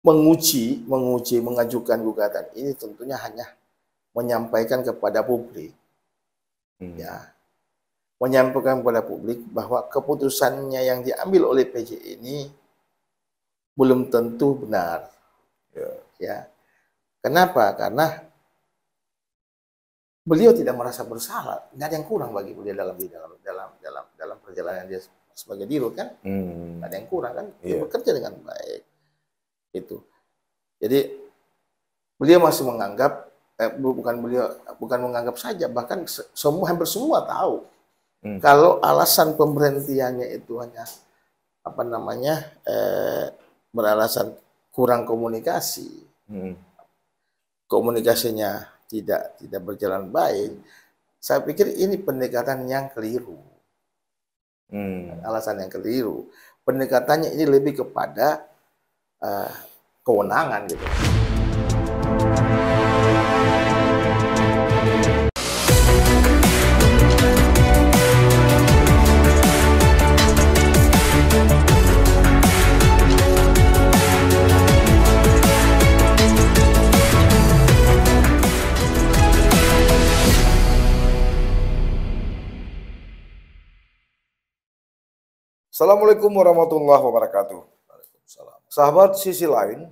mengajukan gugatan ini tentunya hanya menyampaikan kepada publik, ya, menyampaikan kepada publik bahwa keputusannya yang diambil oleh PJ ini belum tentu benar, ya. Kenapa? Karena beliau tidak merasa bersalah, nggak ada yang kurang bagi beliau dalam perjalanan dia sebagai dirut kan, nggak ada yang kurang kan, dia bekerja dengan baik, itu. Jadi beliau masih menganggap bukan menganggap saja, bahkan hampir semua tahu kalau alasan pemberhentiannya itu hanya beralasan kurang komunikasi, komunikasinya tidak berjalan baik. Saya pikir ini pendekatan yang keliru, alasan yang keliru. Pendekatannya ini lebih kepada kewenangan gitu. Assalamualaikum warahmatullahi wabarakatuh. Sahabat sisi lain,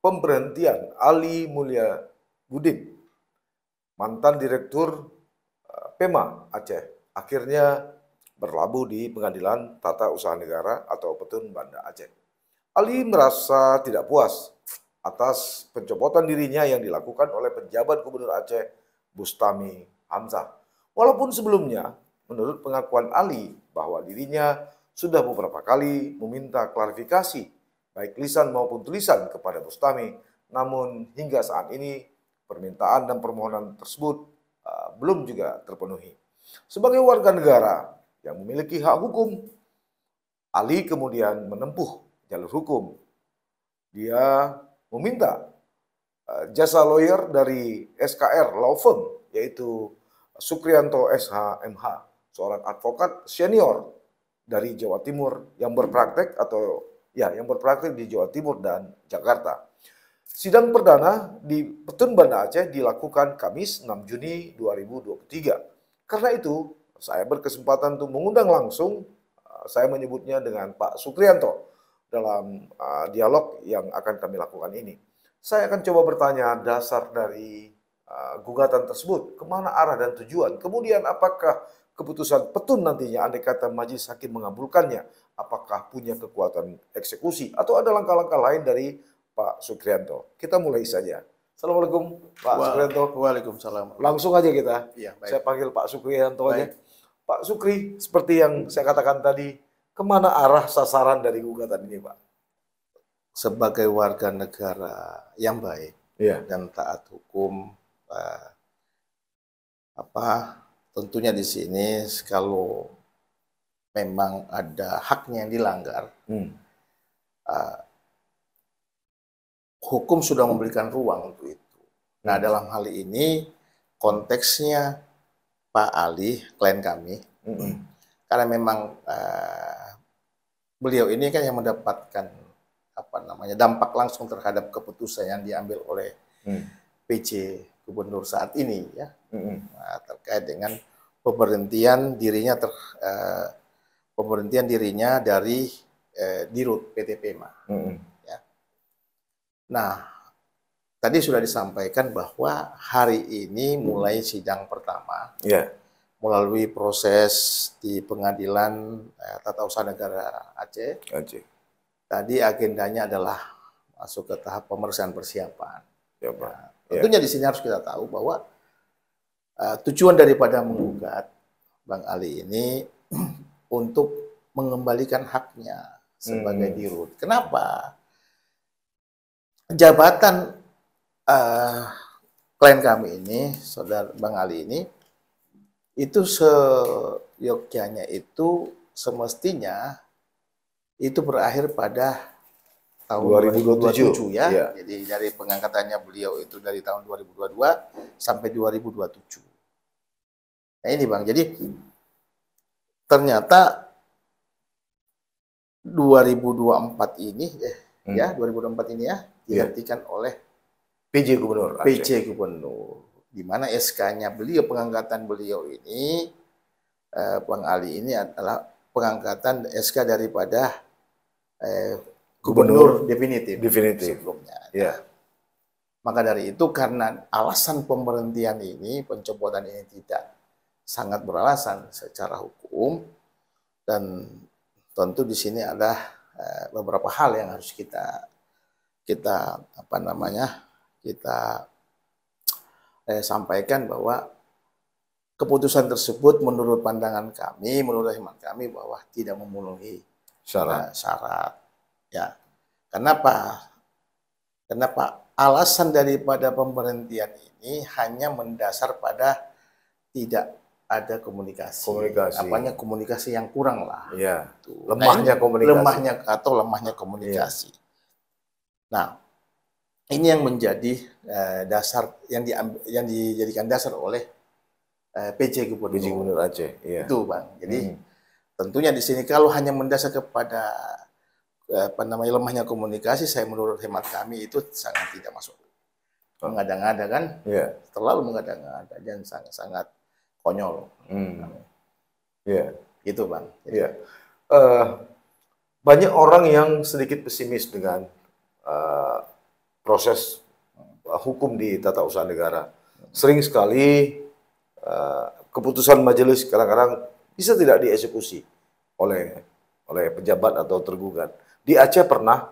pemberhentian Ali Mulyabudin, mantan Direktur Pema Aceh, akhirnya berlabuh di Pengadilan Tata Usaha Negara atau Petun Banda Aceh. Ali merasa tidak puas atas pencopotan dirinya yang dilakukan oleh penjabat Gubernur Aceh, Bustami Hamzah. Walaupun sebelumnya, menurut pengakuan Ali, bahwa dirinya sudah beberapa kali meminta klarifikasi, baik lisan maupun tulisan kepada Bustami, namun hingga saat ini permintaan dan permohonan tersebut belum juga terpenuhi. Sebagai warga negara yang memiliki hak hukum, Ali kemudian menempuh jalur hukum. Dia meminta jasa lawyer dari SKR Law Firm, yaitu Sukrianto SH.MH, seorang advokat senior dari Jawa Timur yang berpraktek di Jawa Timur dan Jakarta. Sidang perdana di Petun Banda Aceh dilakukan Kamis 6 Juni 2023. Karena itu, saya berkesempatan untuk mengundang langsung, saya menyebutnya dengan Pak Sukrianto dalam dialog yang akan kami lakukan ini. Saya akan coba bertanya dasar dari gugatan tersebut, kemana arah dan tujuan, kemudian apakah keputusan petun nantinya, andai kata majelis hakim mengabulkannya, apakah punya kekuatan eksekusi atau ada langkah-langkah lain dari Pak Sukrianto. Kita mulai saja. Assalamualaikum Pak Sukrianto. Waalaikumsalam. Langsung aja kita. Ya, saya panggil Pak Sukrianto aja. Pak Sukri, seperti yang saya katakan tadi, kemana arah sasaran dari gugatan ini, Pak? Sebagai warga negara yang baik dan taat hukum, tentunya di sini kalau memang ada haknya yang dilanggar, hukum sudah memberikan ruang untuk itu. Nah, dalam hal ini konteksnya Pak Ali, klien kami, karena memang beliau ini kan yang mendapatkan dampak langsung terhadap keputusan yang diambil oleh PJ Gubernur saat ini, ya, terkait dengan pemberhentian dirinya dari Dirut PT Pema. Ya. Nah, tadi sudah disampaikan bahwa hari ini mulai sidang pertama, melalui proses di Pengadilan Tata Usaha Negara Aceh. Tadi agendanya adalah masuk ke tahap pemeriksaan persiapan. Tentunya di sini harus kita tahu bahwa tujuan daripada menggugat Bang Ali ini untuk mengembalikan haknya sebagai dirut. Kenapa? Jabatan klien kami ini, saudara Bang Ali ini, itu seyogyanya itu semestinya itu berakhir pada tahun 2027 ya. Jadi dari pengangkatannya beliau itu dari tahun 2022 sampai 2027. Nah ini Bang, jadi ternyata 2024 ini ya 2024 ini ya digantikan oleh PJ Gubernur Aceh. PJ Gubernur, di mana SK-nya beliau, pengangkatan beliau ini Bang Ali ini adalah pengangkatan SK daripada Gubernur definitif sebelumnya. Ya. Maka dari itu, karena alasan pemberhentian ini, pencopotan ini tidak sangat beralasan secara hukum, dan tentu di sini ada beberapa hal yang harus kita sampaikan, bahwa keputusan tersebut menurut pandangan kami, menurut hemat kami, bahwa tidak memenuhi syarat. Ya, kenapa? Alasan daripada pemberhentian ini hanya mendasar pada tidak ada komunikasi. Apanya komunikasi yang kurang lah. Ya. Lemahnya komunikasi. Lemahnya komunikasi. Ya. Nah, ini yang menjadi dasar yang dijadikan dasar oleh PJ Gubernur Aceh. Ya. Itu, Bang. Jadi tentunya di sini kalau hanya mendasar kepada lemahnya komunikasi, saya menurut hemat kami itu sangat tidak masuk. Mengada-ngada kan? Yeah. Terlalu mengada-ngada dan sangat konyol. Yeah. Gitu, Bang. Yeah. Banyak orang yang sedikit pesimis dengan proses hukum di tata usaha negara. Sering sekali keputusan majelis kadang-kadang bisa tidak dieksekusi oleh pejabat atau tergugat. Di Aceh pernah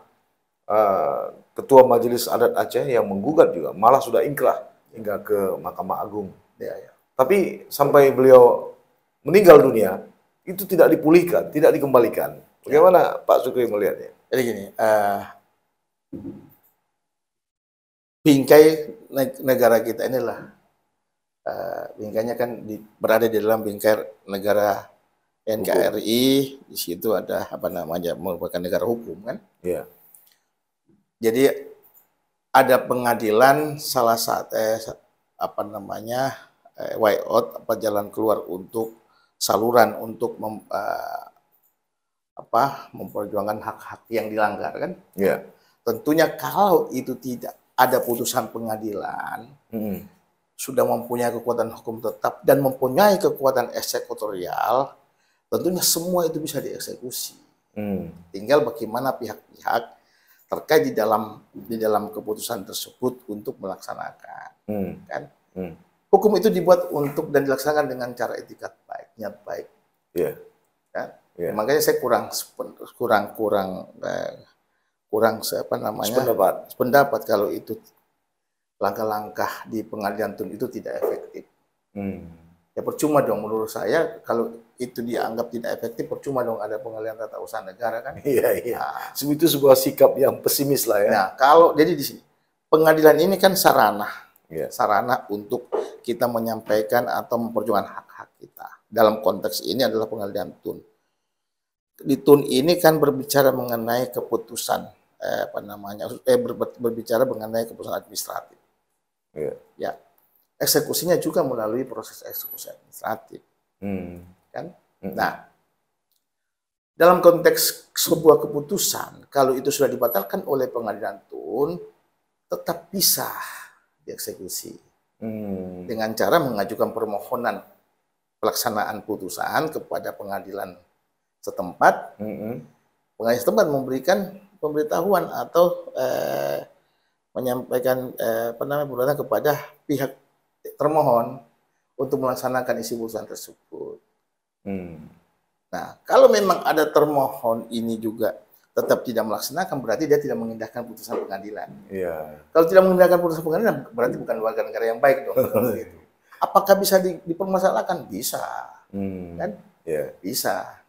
Ketua Majelis Adat Aceh yang menggugat juga, malah sudah ingkrah hingga ke Mahkamah Agung. Ya. Tapi sampai beliau meninggal dunia, itu tidak dipulihkan, tidak dikembalikan. Bagaimana Pak Sukri melihatnya? Jadi gini, bingkai negara kita inilah, bingkainya kan berada di dalam bingkai negara NKRI, di situ ada merupakan negara hukum kan? Iya. Jadi ada pengadilan, salah satu way out, jalan keluar untuk saluran untuk memperjuangkan hak-hak yang dilanggar kan? Iya. Tentunya kalau itu tidak ada putusan pengadilan, sudah mempunyai kekuatan hukum tetap dan mempunyai kekuatan eksekutorial, tentunya semua itu bisa dieksekusi. Tinggal bagaimana pihak-pihak terkait di dalam keputusan tersebut untuk melaksanakan. Kan? Hukum itu dibuat untuk dan dilaksanakan dengan cara etikat baik, niat baik. Yeah. Kan? Yeah. Makanya saya kurang sependapat kalau itu langkah-langkah di pengadilan tun itu tidak efektif. Ya percuma dong menurut saya kalau itu dianggap tidak efektif, percuma dong ada pengadilan tata usaha negara kan? Iya. Nah, itu sebuah sikap yang pesimis lah ya. Nah, jadi di sini pengadilan ini kan sarana untuk kita menyampaikan atau memperjuangkan hak-hak kita. Dalam konteks ini adalah pengadilan tun. Di tun ini kan berbicara mengenai keputusan berbicara mengenai keputusan administratif. Ya. Eksekusinya juga melalui proses eksekusi administratif. Kan? Nah, dalam konteks sebuah keputusan, kalau itu sudah dibatalkan oleh pengadilan tun, tetap bisa dieksekusi. Dengan cara mengajukan permohonan pelaksanaan putusan kepada pengadilan setempat. Pengadilan setempat memberikan pemberitahuan atau menyampaikan permohonan kepada pihak termohon untuk melaksanakan isi putusan tersebut. Nah, kalau memang ada termohon ini juga tetap tidak melaksanakan, berarti dia tidak mengindahkan putusan pengadilan. Kalau tidak mengindahkan putusan pengadilan, berarti bukan warga negara yang baik dong. Apakah bisa dipermasalahkan? Bisa, kan? Bisa.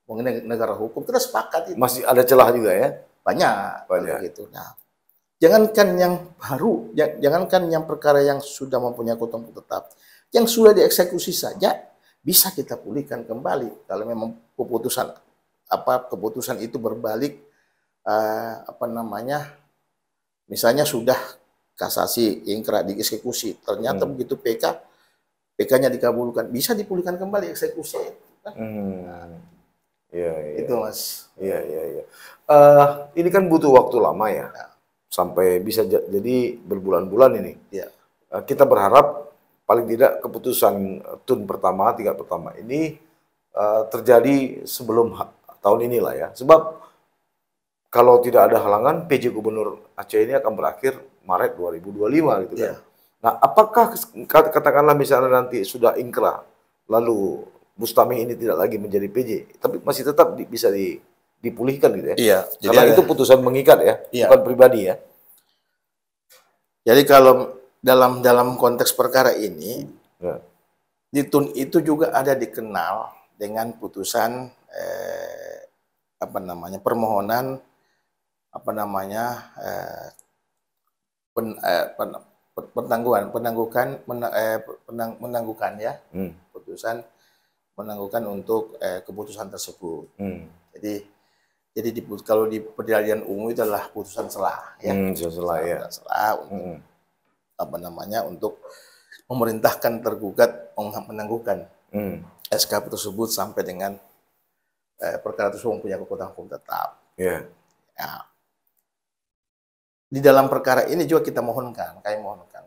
Mengenai negara hukum kita sepakat itu. Masih ada celah juga ya? Banyak. Gitu. Nah, jangankan yang baru, jangankan yang perkara yang sudah mempunyai kekuatan tetap, yang sudah dieksekusi saja bisa kita pulihkan kembali kalau memang keputusan itu berbalik misalnya sudah kasasi, ingkrah, dieksekusi, ternyata begitu PK-nya dikabulkan, bisa dipulihkan kembali eksekusi itu. Itu Mas. Iya. Ini kan butuh waktu lama ya, sampai bisa jadi berbulan-bulan ini. Iya. Kita berharap paling tidak keputusan tun pertama, tingkat pertama ini terjadi sebelum tahun inilah ya. Sebab kalau tidak ada halangan, PJ Gubernur Aceh ini akan berakhir Maret 2025 gitu kan. Nah, apakah katakanlah misalnya nanti sudah ingkrah, lalu Bustami ini tidak lagi menjadi PJ, tapi masih tetap bisa dipulihkan gitu ya? Iya. Karena itu putusan mengikat ya, bukan pribadi ya. Jadi kalau dalam konteks perkara ini, di tun itu juga ada dikenal dengan putusan permohonan penangguhan ya, putusan menangguhkan untuk keputusan tersebut. Jadi kalau di peradilan umum itu adalah putusan selah ya. Selah untuk memerintahkan tergugat menangguhkan SK tersebut sampai dengan perkara tersebut mempunyai kekuatan hukum tetap. Ya. Di dalam perkara ini juga kami mohonkan.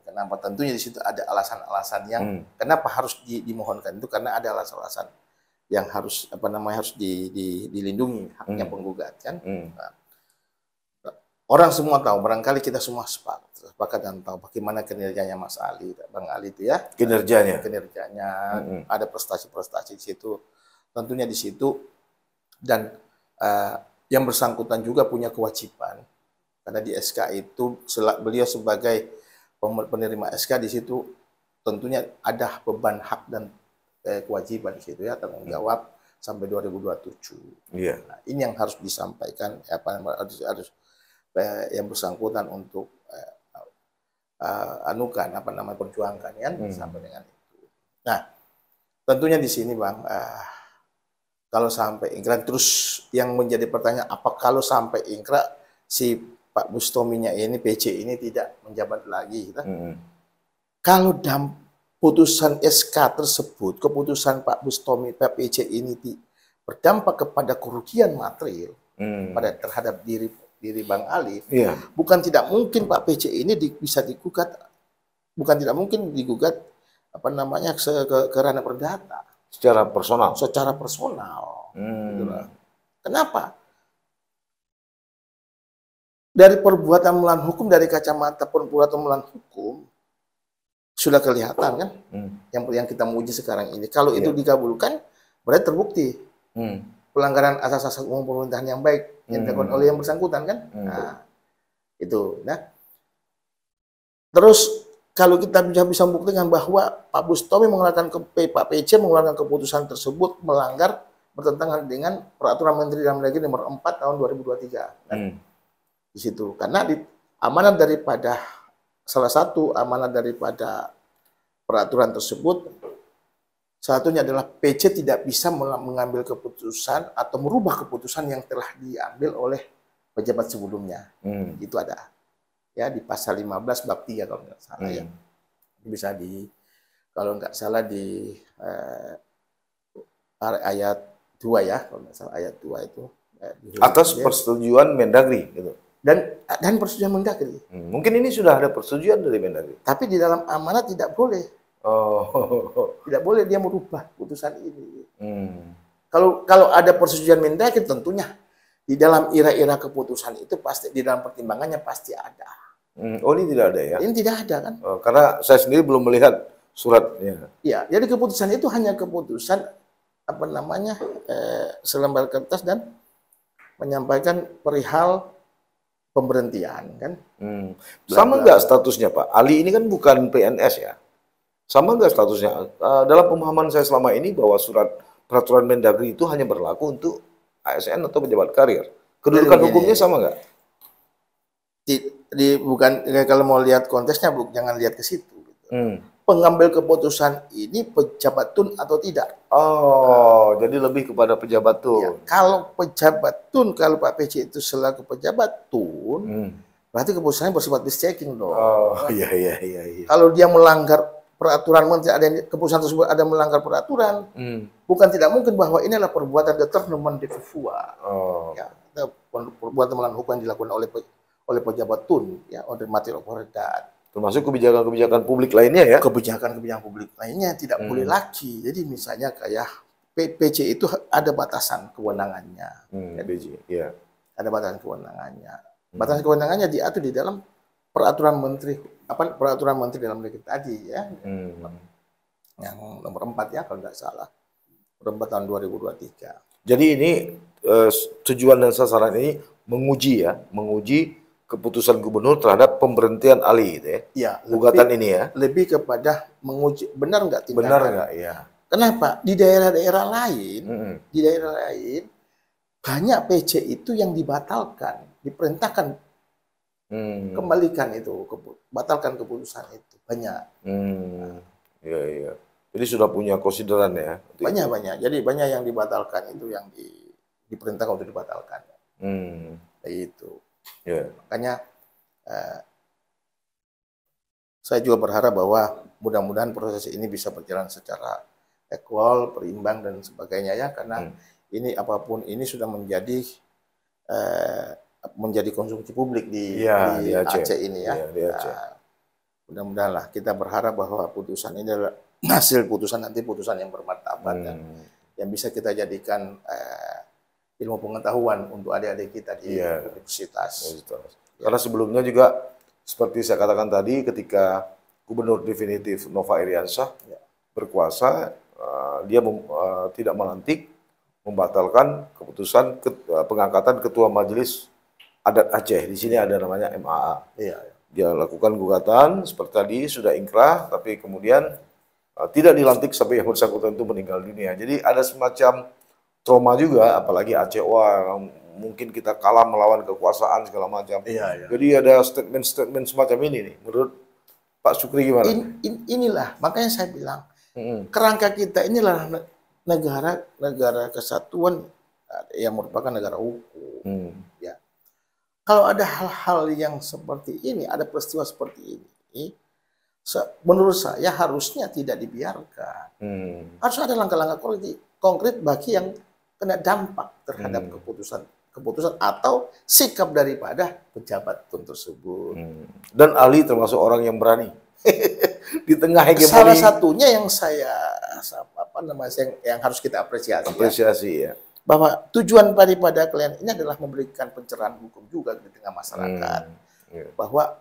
Kenapa? Tentunya di situ ada alasan-alasan yang kenapa harus dimohonkan itu, karena ada alasan-alasan yang harus harus dilindungi haknya penggugat kan. Nah, orang semua tahu, barangkali kita semua sepakat dan tahu bagaimana kinerjanya Mas Ali, Bang Ali itu ya. Kinerjanya ada prestasi-prestasi di situ. Tentunya di situ, dan yang bersangkutan juga punya kewajiban. Karena di SK itu beliau sebagai penerima SK di situ tentunya ada beban hak dan kewajiban di situ ya, tanggung jawab sampai 2027. Nah, ini yang harus disampaikan harus yang bersangkutan untuk perjuangkan ya sampai dengan itu. Nah, tentunya di sini Bang, kalau sampai ingkrah, terus yang menjadi pertanyaan, apa kalau sampai ingkrah si Pak Bustominya ini, PC ini tidak menjabat lagi gitu. Kalau dalam putusan SK tersebut, keputusan Pak Bustomi, Pak PC ini berdampak kepada kerugian material terhadap diri Bang Ali, bukan tidak mungkin Pak PC ini bisa digugat, ke ranah perdata secara personal. Gitu. Kenapa? Dari perbuatan melawan hukum, dari kacamata perbuatan melawan hukum sudah kelihatan kan, yang kita uji sekarang ini. Kalau itu dikabulkan, berarti terbukti pelanggaran asas-asas umum pemerintahan yang baik yang dilakukan oleh yang bersangkutan kan. Nah, itu. Nah, terus kalau kita bisa membuktikan bahwa Pak Bustomi mengeluarkan Pak PC mengeluarkan keputusan tersebut melanggar, bertentangan dengan Peraturan Menteri Dalam Negeri Nomor 4 Tahun 2023 kan? Di situ, karena salah satu amanat daripada peraturan tersebut, satunya adalah PC tidak bisa mengambil keputusan atau merubah keputusan yang telah diambil oleh pejabat sebelumnya. Itu ada ya di pasal 15 bab 3 kalau nggak salah ya. Bisa kalau nggak salah di ayat 2 ya, kalau nggak salah ayat 2 itu. Atas persetujuan Mendagri gitu. Dan persetujuan Mendagri. Mungkin ini sudah ada persetujuan dari Mendagri. Tapi di dalam amanat tidak boleh. Tidak boleh dia merubah putusan ini. Kalau ada persetujuan Mendagri, tentunya di dalam ira-ira keputusan itu pasti di dalam pertimbangannya pasti ada. Ini tidak ada ya? Ini tidak ada kan? Karena saya sendiri belum melihat suratnya. Iya, jadi keputusan itu hanya keputusan selembar kertas dan menyampaikan perihal pemberhentian kan. Sama nggak statusnya Pak? Ali ini kan bukan PNS ya. Sama nggak statusnya? Dalam pemahaman saya selama ini bahwa surat peraturan Mendagri itu hanya berlaku untuk ASN atau pejabat karir. Kedudukan hukumnya sama nggak? Bukan, kalau mau lihat konteksnya jangan lihat ke situ. Pengambil keputusan ini pejabat tun atau tidak? Jadi lebih kepada pejabat tun. Ya, kalau pejabat tun, kalau Pak PC itu selaku pejabat tun, berarti keputusannya bersifat dis-checking dong. Iya. Kalau dia melanggar peraturan menteri ada keputusan tersebut ada melanggar peraturan, bukan tidak mungkin bahwa ini adalah perbuatan determinant de viva. Ya, perbuatan melanggar hukum yang dilakukan oleh pejabat TUN, ya, order matter of that. Termasuk kebijakan-kebijakan publik lainnya ya? Kebijakan-kebijakan publik lainnya tidak boleh lagi. Jadi misalnya kayak PC itu ada batasan kewenangannya. Ya. Ada batasan kewenangannya. Batasan kewenangannya diatur di dalam peraturan menteri dalam negeri tadi ya. Yang nomor 4 ya kalau tidak salah. Nomor 4 tahun 2023. Jadi ini tujuan dan sasaran ini menguji keputusan gubernur terhadap pemberhentian Ali gitu ya. Iya, gugatan ini ya. Lebih kepada menguji benar nggak tindakan. Benar nggak ya. Kenapa? Di daerah-daerah lain, banyak PC itu yang dibatalkan, diperintahkan kembalikan itu, batalkan keputusan itu banyak. Iya. Jadi sudah punya konsideran ya. Banyak. Jadi banyak yang dibatalkan itu yang diperintahkan untuk dibatalkan. Itu. Yeah. Makanya saya juga berharap bahwa mudah-mudahan proses ini bisa berjalan secara equal, berimbang dan sebagainya ya, karena ini apapun ini sudah menjadi konsumsi publik di Aceh ini ya. Mudah-mudahan lah kita berharap bahwa putusan ini adalah hasil putusan yang bermartabat dan yang bisa kita jadikan ilmu pengetahuan untuk adik-adik kita di universitas. Karena sebelumnya juga seperti saya katakan tadi, ketika Gubernur definitif Nova Iriansyah berkuasa, dia tidak melantik, membatalkan keputusan pengangkatan Ketua Majelis Adat Aceh. Di sini ada namanya MAA. Dia lakukan gugatan seperti tadi, sudah ingkrah, tapi kemudian tidak dilantik sampai yang bersangkutan itu meninggal dunia. Jadi ada semacam trauma juga, apalagi Aceh, wah mungkin kita kalah melawan kekuasaan segala macam. Jadi ada statement-statement semacam ini nih. Menurut Pak Sukri gimana? Inilah, makanya saya bilang, kerangka kita inilah negara kesatuan yang merupakan negara hukum. Ya. Kalau ada hal-hal yang seperti ini, ada peristiwa seperti ini, menurut saya harusnya tidak dibiarkan. Harus ada langkah-langkah konkret bagi yang kena dampak terhadap keputusan atau sikap daripada pejabat tersebut. Dan Ali termasuk orang yang berani di tengah hegemoni. Salah satunya yang yang harus kita apresiasi ya. Bahwa tujuan daripada kalian ini adalah memberikan pencerahan hukum juga di tengah masyarakat. Bahwa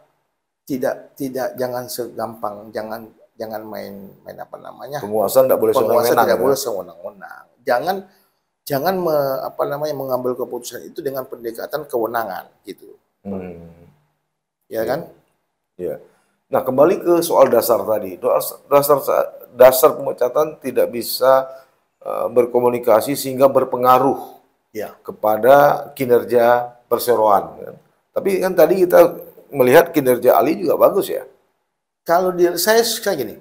jangan segampang, jangan main penguasa tidak boleh sewenang-wenang. Jangan mengambil keputusan itu dengan pendekatan kewenangan gitu. Ya kan? Ya. Nah, kembali ke soal dasar tadi. Dasar pemecatan tidak bisa berkomunikasi sehingga berpengaruh kepada kinerja perseroan. Kan? Tapi kan tadi kita melihat kinerja Ali juga bagus ya. Kalau saya gini.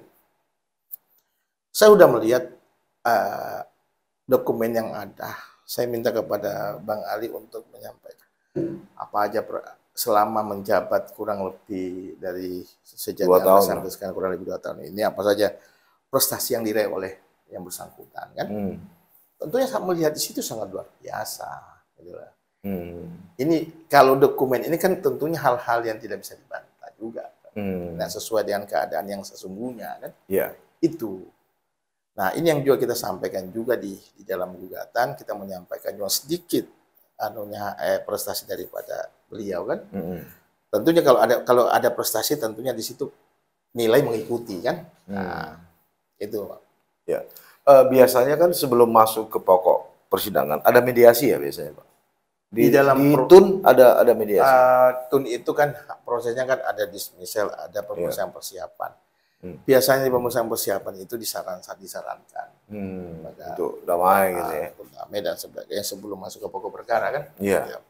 Saya sudah melihat dokumen yang ada. Saya minta kepada Bang Ali untuk menyampaikan apa aja selama menjabat kurang lebih dari sejak sampai sekarang kurang lebih 2 tahun ini, apa saja prestasi yang diraih oleh yang bersangkutan kan. Tentunya saya melihat di situ sangat luar biasa. Gitu. Ini kalau dokumen ini kan tentunya hal-hal yang tidak bisa dibantah juga. Nah, sesuai dengan keadaan yang sesungguhnya kan. Itu. Nah, ini yang juga kita sampaikan juga di dalam gugatan, kita menyampaikan juga sedikit prestasi daripada beliau kan. Tentunya kalau ada prestasi tentunya di situ nilai mengikuti kan. Nah, itu. Ya. Biasanya kan sebelum masuk ke pokok persidangan ada mediasi ya biasanya, Pak. Di TUN ada mediasi. TUN itu kan prosesnya kan ada dismissal, ada pemeriksaan persiapan. Biasanya di pemeriksaan persiapan itu disarankan untuk damai gitu ya. Damai dan sebagainya sebelum masuk ke pokok perkara kan. Iya.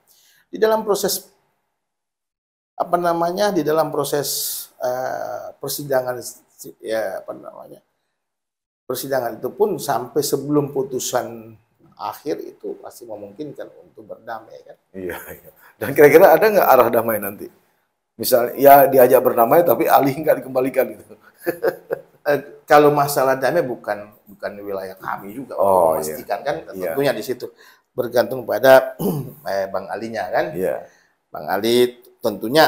Di dalam proses di dalam proses persidangan persidangan itu pun sampai sebelum putusan akhir itu pasti memungkinkan untuk berdamai kan. Iya. Dan kira-kira ada nggak arah damai nanti? Misalnya ya diajak berdamai tapi Ali nggak dikembalikan gitu. kalau masalah damai bukan wilayah kami juga untuk memastikan kan, tentunya di situ bergantung pada Bang Alinya kan. Bang Ali tentunya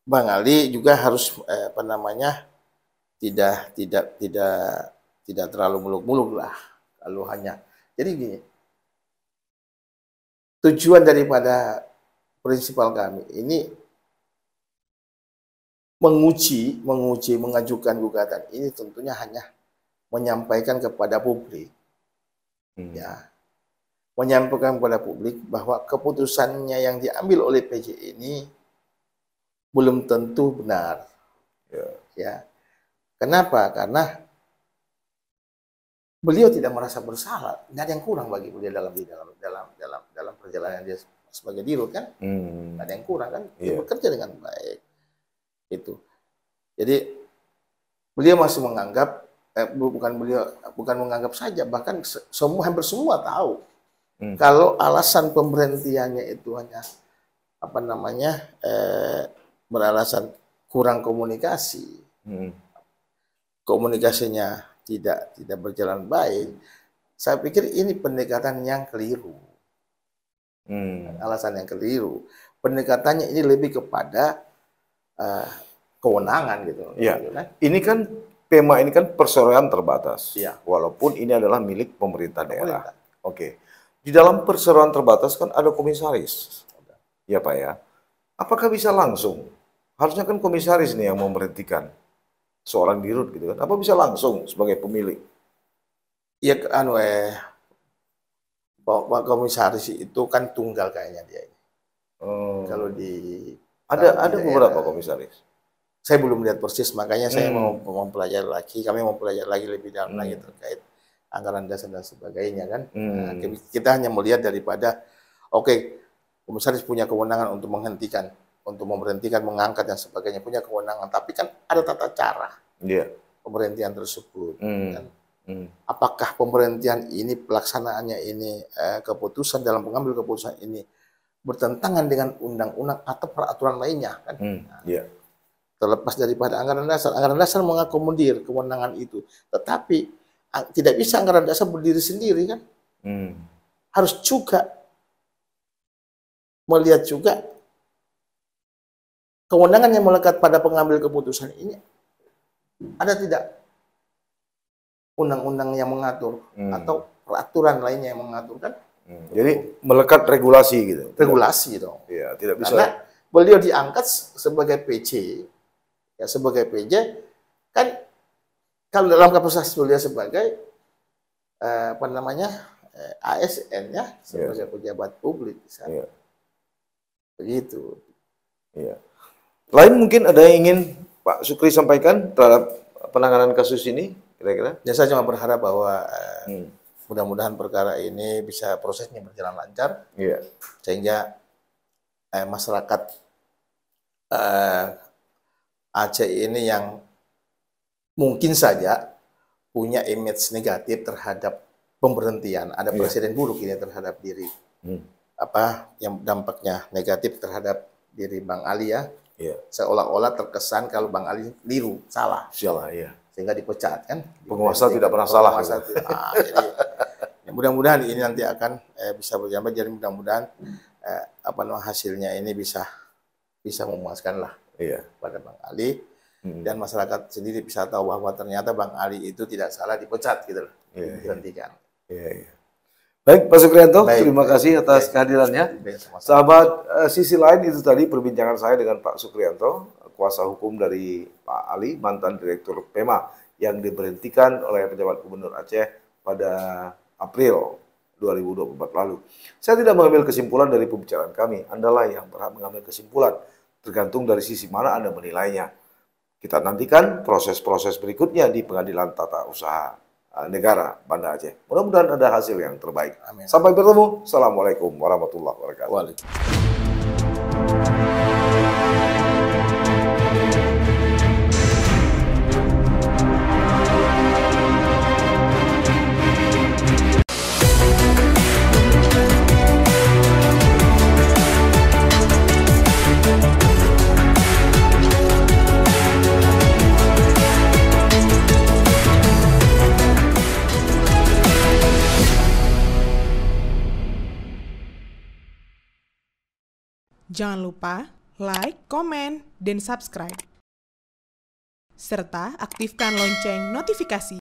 Bang Ali juga harus tidak terlalu muluk-muluk lah kalau hanya. Jadi gini, tujuan daripada prinsipal kami ini mengajukan gugatan ini tentunya hanya menyampaikan kepada publik, ya, menyampaikan kepada publik bahwa keputusannya yang diambil oleh PJ ini belum tentu benar, ya. Kenapa? Karena beliau tidak merasa bersalah, nggak ada yang kurang bagi beliau dalam perjalanan dia sebagai dirut kan, nggak ada yang kurang kan, dia bekerja dengan baik. Itu. Jadi beliau masih menganggap bukan menganggap saja, bahkan hampir semua tahu kalau alasan pemberhentiannya itu hanya beralasan kurang komunikasi, komunikasinya tidak berjalan baik. Saya pikir ini pendekatan yang keliru, alasan yang keliru. Pendekatannya ini lebih kepada kewenangan gitu. Ya. Ini kan PEMA ini kan perseroan terbatas. Walaupun ini adalah milik pemerintah daerah. Oke. Di dalam perseroan terbatas kan ada komisaris. Ya Pak ya. Apakah bisa langsung? Harusnya kan komisaris nih yang memberhentikan seorang dirut gitu kan. Apa bisa langsung sebagai pemilik? Ya Pak komisaris itu kan tunggal kayaknya dia. Kalau di ada beberapa komisaris. Saya belum lihat persis, makanya saya mau mempelajari lagi. Kami mau pelajari lagi lebih dalam lagi terkait anggaran dasar dan sebagainya kan. Nah, kita hanya melihat daripada komisaris punya kewenangan untuk menghentikan, untuk memberhentikan, mengangkat dan sebagainya, punya kewenangan. Tapi kan ada tata cara pemberhentian tersebut. Kan? Apakah pemberhentian ini pelaksanaannya ini keputusan dalam pengambil keputusan ini bertentangan dengan undang-undang atau peraturan lainnya kan. Terlepas daripada anggaran dasar mengakomodir kewenangan itu, tetapi tidak bisa anggaran dasar berdiri sendiri kan. Harus juga melihat juga kewenangan yang melekat pada pengambil keputusan ini ada tidak undang-undang yang mengatur atau peraturan lainnya yang mengatur kan. Jadi melekat regulasi gitu. Regulasi dong. Iya, tidak bisa. Karena beliau diangkat sebagai PJ, ya sebagai PJ kan kalau dalam kapasitas beliau sebagai ASN ya, sebagai pejabat publik misalnya. Begitu. Lain mungkin ada yang ingin Pak Sukri sampaikan terhadap penanganan kasus ini kira-kira? Ya saya cuma berharap bahwa mudah-mudahan perkara ini bisa prosesnya berjalan lancar, sehingga masyarakat Aceh ini yang mungkin saja punya image negatif terhadap pemberhentian, ada presiden buruk ini terhadap diri, yang dampaknya negatif terhadap diri Bang Ali ya, seolah-olah terkesan kalau Bang Ali keliru, salah, sehingga dipecat kan. Penguasa tidak pernah salah. Jadi mudah-mudahan ini nanti akan bisa berjalan. Jadi mudah-mudahan hasilnya ini bisa memuaskan lah pada Bang Ali dan masyarakat sendiri bisa tahu bahwa ternyata Bang Ali itu tidak salah dipecat gitu loh, dihentikan. Baik Pak Sukrianto, terima kasih atas kehadirannya. Sahabat Sisi Lain, itu tadi perbincangan saya dengan Pak Sukrianto, kuasa hukum dari Pak Ali, mantan Direktur PEMA yang diberhentikan oleh pejabat Gubernur Aceh pada April 2024 lalu. Saya tidak mengambil kesimpulan dari pembicaraan kami. Andalah yang berhak mengambil kesimpulan, tergantung dari sisi mana Anda menilainya. Kita nantikan proses-proses berikutnya di Pengadilan Tata Usaha Negara Banda Aceh. Mudah-mudahan ada hasil yang terbaik. Amin. Sampai bertemu. Assalamualaikum warahmatullahi wabarakatuh. Waalaikumsalam. Jangan lupa like, komen, dan subscribe. Serta aktifkan lonceng notifikasi.